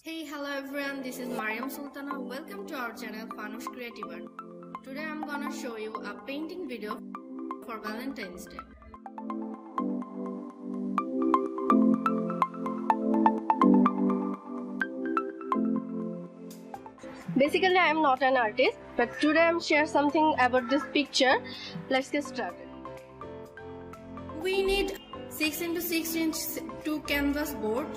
Hey, hello everyone, this is Mariam Sultana. Welcome to our channel Fanush Creative Art. Today I'm gonna show you a painting video for Valentine's Day. Basically, I am not an artist, but today I'm share something about this picture. Let's get started. We need 6x6 2 canvas board.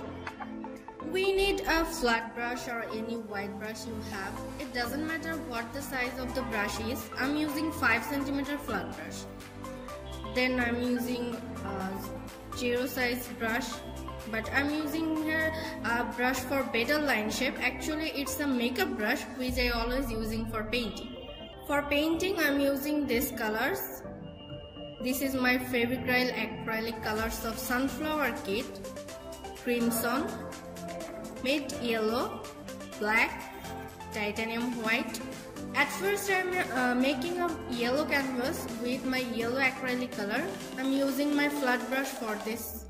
We need a flat brush or any white brush you have. It doesn't matter what the size of the brush is. I'm using 5 cm flat brush. Then I'm using a 0 size brush. But I'm using here a brush for better line shape. Actually, it's a makeup brush which I always using for painting. For painting, I'm using these colors. This is my favorite acrylic colors of Sunflower Kit, Crimson, Mid Yellow, Black, Titanium White. At first, I'm making a yellow canvas with my yellow acrylic color. I'm using my flat brush for this.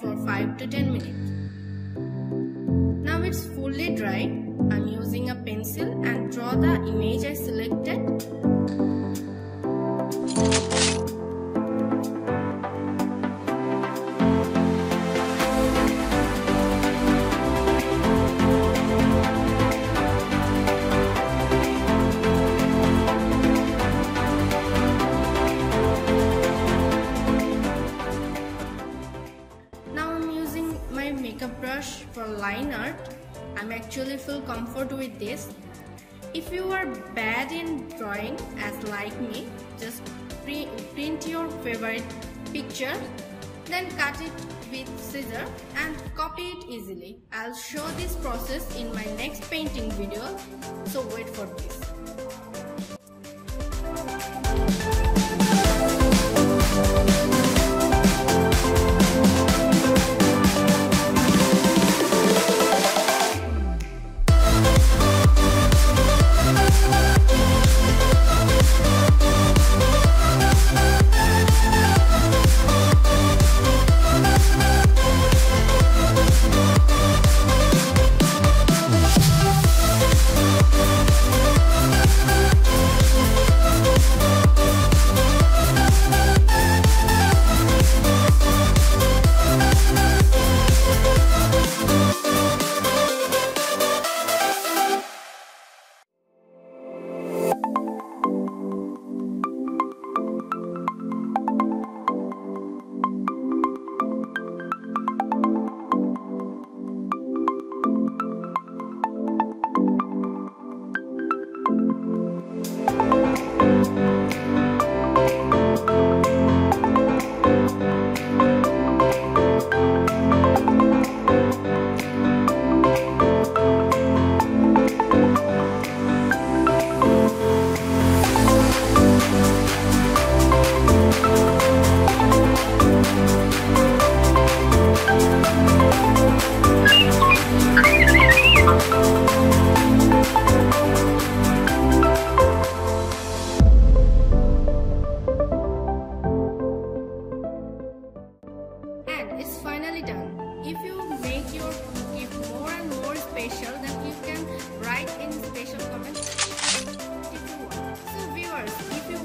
For 5 to 10 minutes. Now it's fully dry. I'm using a pencil and draw the image I selected. Makeup brush for line art. I'm actually feel comfort with this. If you are bad in drawing as like me, just print your favorite picture, then cut it with scissor and copy it easily. I'll show this process in my next painting video, so wait for this. It's finally done. If you make your gift more and more special, then you can write in special comments if you want. So viewers, if you